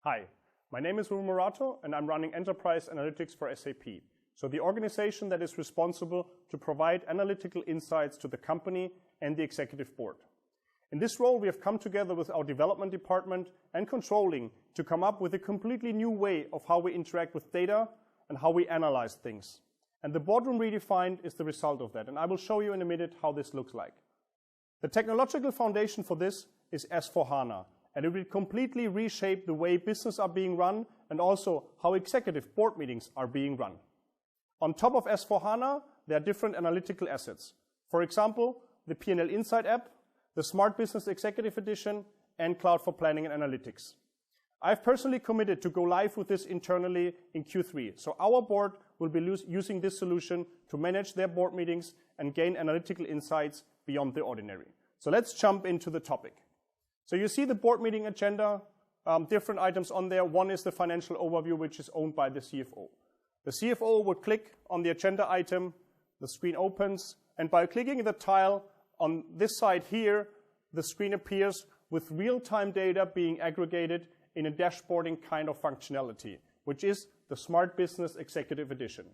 Hi, my name is Ruben Morato and I'm running Enterprise Analytics for SAP. So the organization that is responsible to provide analytical insights to the company and the executive board. In this role, we have come together with our development department and controlling to come up with a completely new way of how we interact with data and how we analyze things. And the Boardroom Redefined is the result of that. And I will show you in a minute how this looks like. The technological foundation for this is S/4HANA. And it will completely reshape the way business are being run and also how executive board meetings are being run. On top of S/4HANA, there are different analytical assets. For example, the P&L Insight app, the Smart Business Executive Edition, and Cloud for Planning and Analytics. I've personally committed to go live with this internally in Q3. So our board will be using this solution to manage their board meetings and gain analytical insights beyond the ordinary. So let's jump into the topic. So you see the board meeting agenda, different items on there. One is the financial overview, which is owned by the CFO. The CFO would click on the agenda item, the screen opens, and by clicking the tile on this side here, the screen appears with real-time data being aggregated in a dashboarding kind of functionality, which is the Smart Business Executive Edition.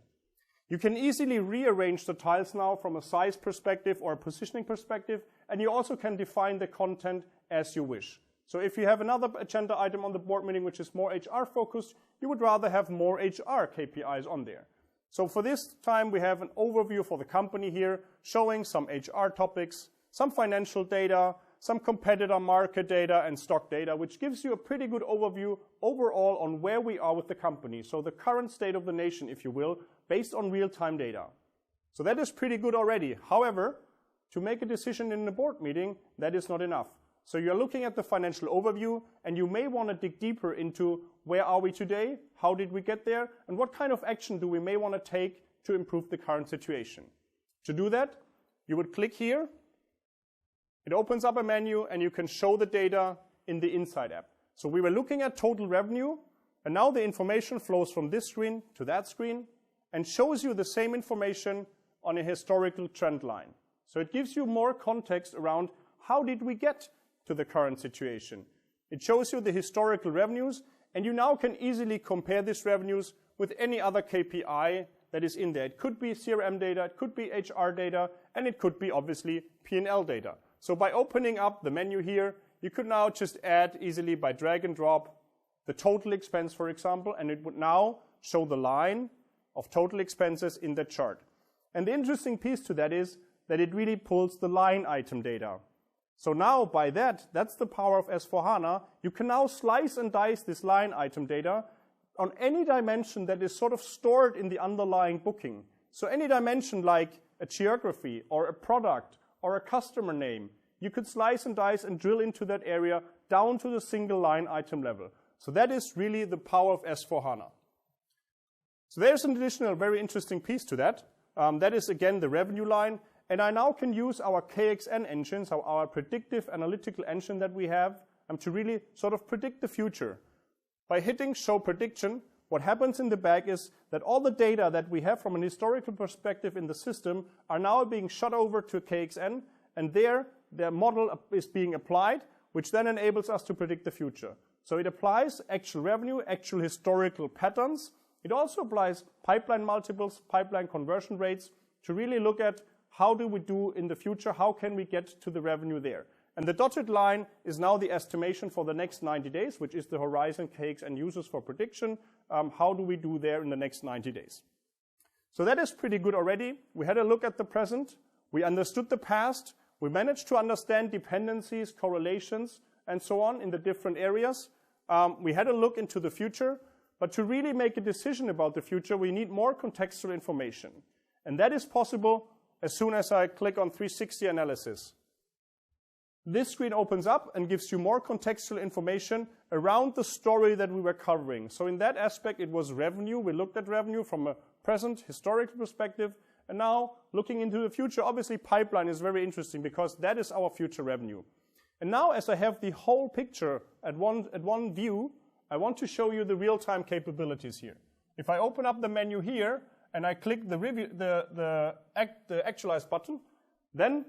You can easily rearrange the tiles now from a size perspective or a positioning perspective, and you also can define the content as you wish. So if you have another agenda item on the board meeting which is more HR focused, you would rather have more HR KPIs on there. So for this time we have an overview for the company here, showing some HR topics, some financial data, some competitor market data and stock data, which gives you a pretty good overview overall on where we are with the company. So the current state of the nation, if you will, based on real-time data. So that is pretty good already. However, to make a decision in a board meeting, that is not enough. So you're looking at the financial overview, and you may want to dig deeper into where are we today, how did we get there, and what kind of action do we may want to take to improve the current situation. To do that, you would click here. It opens up a menu, and you can show the data in the Insight app. So we were looking at total revenue, and now the information flows from this screen to that screen and shows you the same information on a historical trend line. So it gives you more context around how did we get to the current situation. It shows you the historical revenues, and you now can easily compare these revenues with any other KPI that is in there. It could be CRM data, it could be HR data, and it could be obviously P&L data. So by opening up the menu here, you could now just add easily by drag and drop the total expense, for example, and it would now show the line of total expenses in the chart. And the interesting piece to that is that it really pulls the line item data. So now by that's the power of S/4HANA, you can now slice and dice this line item data on any dimension that is sort of stored in the underlying booking. So any dimension like a geography or a product or a customer name, you could slice and dice and drill into that area down to the single line item level. So that is really the power of S/4HANA. So there's an additional very interesting piece to that. That is again the revenue line. And I now can use our KXN engine, so our predictive analytical engine that we have, to really sort of predict the future. By hitting Show Prediction, what happens in the back is that all the data that we have from an historical perspective in the system are now being shot over to KXN, and their model is being applied, which then enables us to predict the future. So it applies actual revenue, actual historical patterns. It also applies pipeline multiples, pipeline conversion rates, to really look at how do we do in the future, how can we get to the revenue there. And the dotted line is now the estimation for the next 90 days, which is the horizon KXN uses for prediction. How do we do there in the next 90 days? So that is pretty good already. We had a look at the present. We understood the past. We managed to understand dependencies, correlations, and so on in the different areas. We had a look into the future. But to really make a decision about the future, we need more contextual information. And that is possible as soon as I click on 360 analysis. This screen opens up and gives you more contextual information around the story that we were covering. So in that aspect, it was revenue. We looked at revenue from a present historical perspective. And now, looking into the future, obviously pipeline is very interesting because that is our future revenue. And now, as I have the whole picture at one view, I want to show you the real-time capabilities here. If I open up the menu here, and I click the Actualize button, then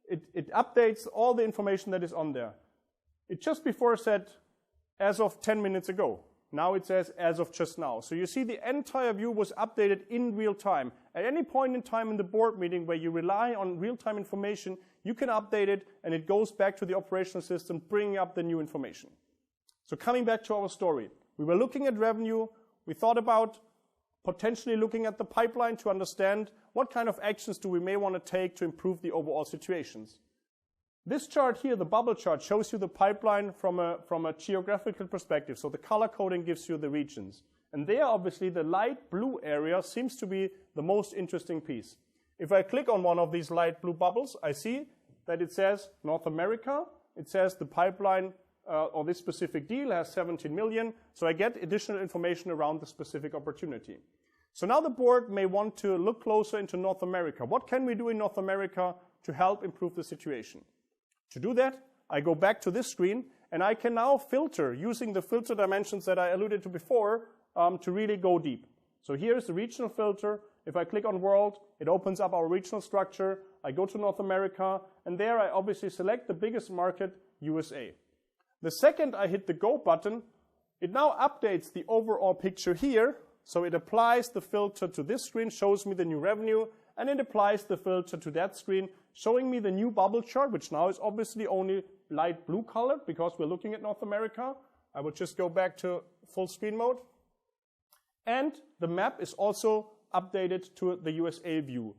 it updates all the information that is on there. It just before said, as of 10 minutes ago. Now it says as of just now. So you see the entire view was updated in real time. At any point in time in the board meeting where you rely on real-time information, you can update it and it goes back to the operational system, bringing up the new information. So coming back to our story, we were looking at revenue. We thought about potentially looking at the pipeline to understand what kind of actions do we may want to take to improve the overall situations. This chart here, the bubble chart, shows you the pipeline from a geographical perspective. So the color coding gives you the regions. And there, obviously, the light blue area seems to be the most interesting piece. If I click on one of these light blue bubbles, I see that it says North America. It says the pipeline or this specific deal has 17 million. So I get additional information around the specific opportunity. So now the board may want to look closer into North America. What can we do in North America to help improve the situation? To do that, I go back to this screen, and I can now filter using the filter dimensions that I alluded to before to really go deep. So here's the regional filter. If I click on World, it opens up our regional structure. I go to North America, and there I obviously select the biggest market, USA. The second I hit the Go button, it now updates the overall picture here. So it applies the filter to this screen, shows me the new revenue, and it applies the filter to that screen, showing me the new bubble chart, which now is obviously only light blue colored because we're looking at North America. I will just go back to full screen mode. And the map is also updated to the USA view.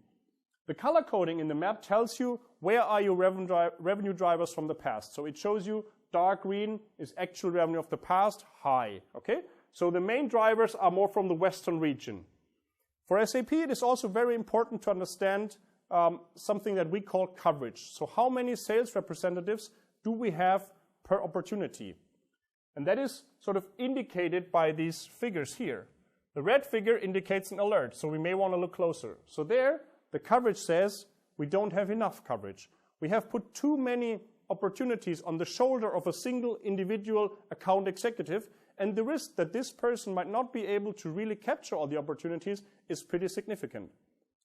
The color coding in the map tells you where are your revenue drivers from the past. So it shows you dark green is actual revenue of the past, high. Okay? So the main drivers are more from the Western region. For SAP, it is also very important to understand something that we call coverage. So how many sales representatives do we have per opportunity? And that is sort of indicated by these figures here. The red figure indicates an alert, so we may want to look closer. So there, the coverage says we don't have enough coverage. We have put too many opportunities on the shoulder of a single individual account executive, and the risk that this person might not be able to really capture all the opportunities is pretty significant.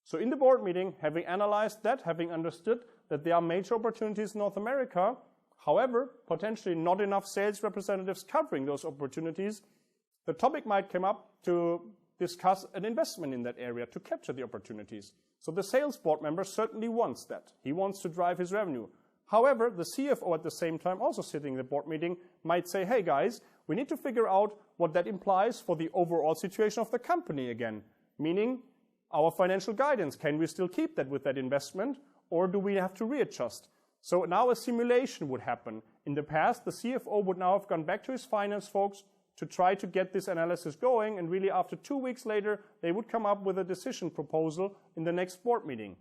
So in the board meeting, having analyzed that, having understood that there are major opportunities in North America, however, potentially not enough sales representatives covering those opportunities, the topic might come up to discuss an investment in that area to capture the opportunities. So the sales board member certainly wants that. He wants to drive his revenue. However, the CFO at the same time, also sitting in the board meeting, might say, hey guys, we need to figure out what that implies for the overall situation of the company again, meaning our financial guidance. Can we still keep that with that investment, or do we have to readjust? So now a simulation would happen. In the past, the CFO would now have gone back to his finance folks to try to get this analysis going, and really after 2 weeks later, they would come up with a decision proposal in the next board meeting.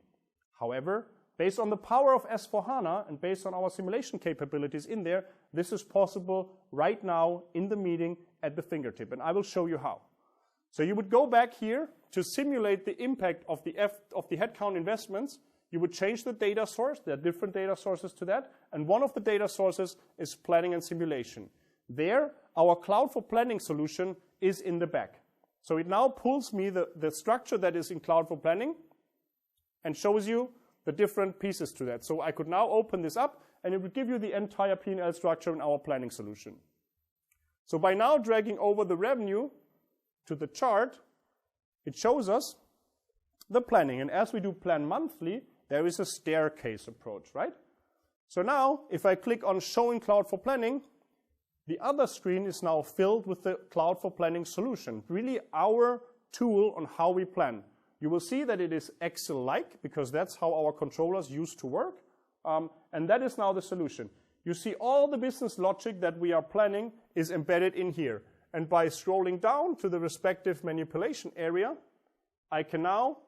However, based on the power of S/4HANA and based on our simulation capabilities in there, this is possible right now in the meeting at the fingertip, and I will show you how. So you would go back here to simulate the impact of the headcount investments. You would change the data source. There are different data sources to that, and one of the data sources is planning and simulation. There, our Cloud for Planning solution is in the back. So it now pulls me the structure that is in Cloud for Planning and shows you the different pieces to that. So I could now open this up, and it would give you the entire P&L structure in our planning solution. So by now dragging over the revenue to the chart, it shows us the planning. And as we do plan monthly, there is a staircase approach, right? So now, if I click on Showing Cloud for Planning, the other screen is now filled with the Cloud for Planning solution, really our tool on how we plan. You will see that it is Excel-like, because that's how our controllers used to work, and that is now the solution. You see all the business logic that we are planning is embedded in here. And by scrolling down to the respective manipulation area, I can now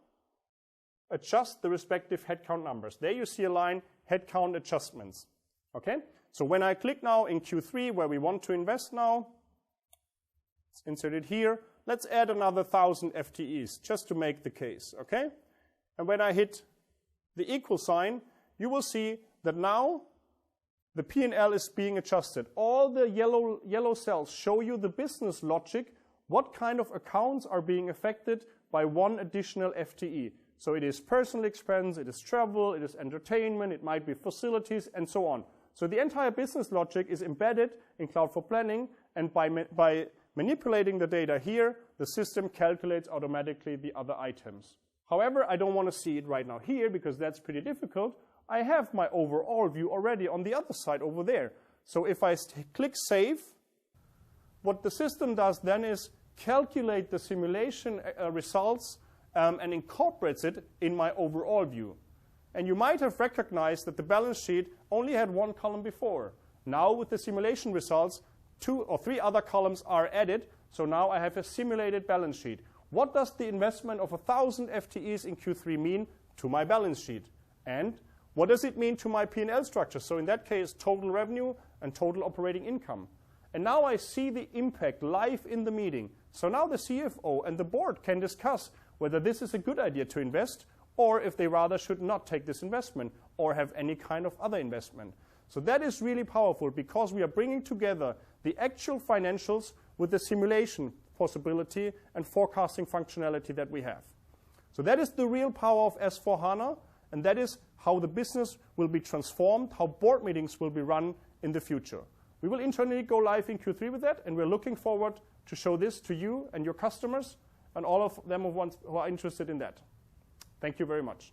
adjust the respective headcount numbers. There you see a line, headcount adjustments. Okay? So when I click now in Q3, where we want to invest now, let's insert it here. Let's add another 1,000 FTEs, just to make the case, okay? And when I hit the equal sign, you will see that now the P&L is being adjusted. All the yellow cells show you the business logic, what kind of accounts are being affected by one additional FTE. So it is personal expense, it is travel, it is entertainment, it might be facilities, and so on. So the entire business logic is embedded in Cloud for Planning, and by manipulating the data here, the system calculates automatically the other items. However, I don't want to see it right now here because that's pretty difficult. I have my overall view already on the other side over there. So if I click Save, what the system does then is calculate the simulation results and incorporates it in my overall view. And you might have recognized that the balance sheet only had one column before. Now with the simulation results, 2 or 3 other columns are added, so now I have a simulated balance sheet. What does the investment of 1,000 FTEs in Q3 mean to my balance sheet? And what does it mean to my P&L structure? So in that case, total revenue and total operating income. And now I see the impact live in the meeting. So now the CFO and the board can discuss whether this is a good idea to invest or if they rather should not take this investment or have any kind of other investment. So that is really powerful because we are bringing together the actual financials with the simulation possibility and forecasting functionality that we have. So that is the real power of S/4HANA, and that is how the business will be transformed, how board meetings will be run in the future. We will internally go live in Q3 with that, and we're looking forward to show this to you and your customers and all of them who are interested in that. Thank you very much.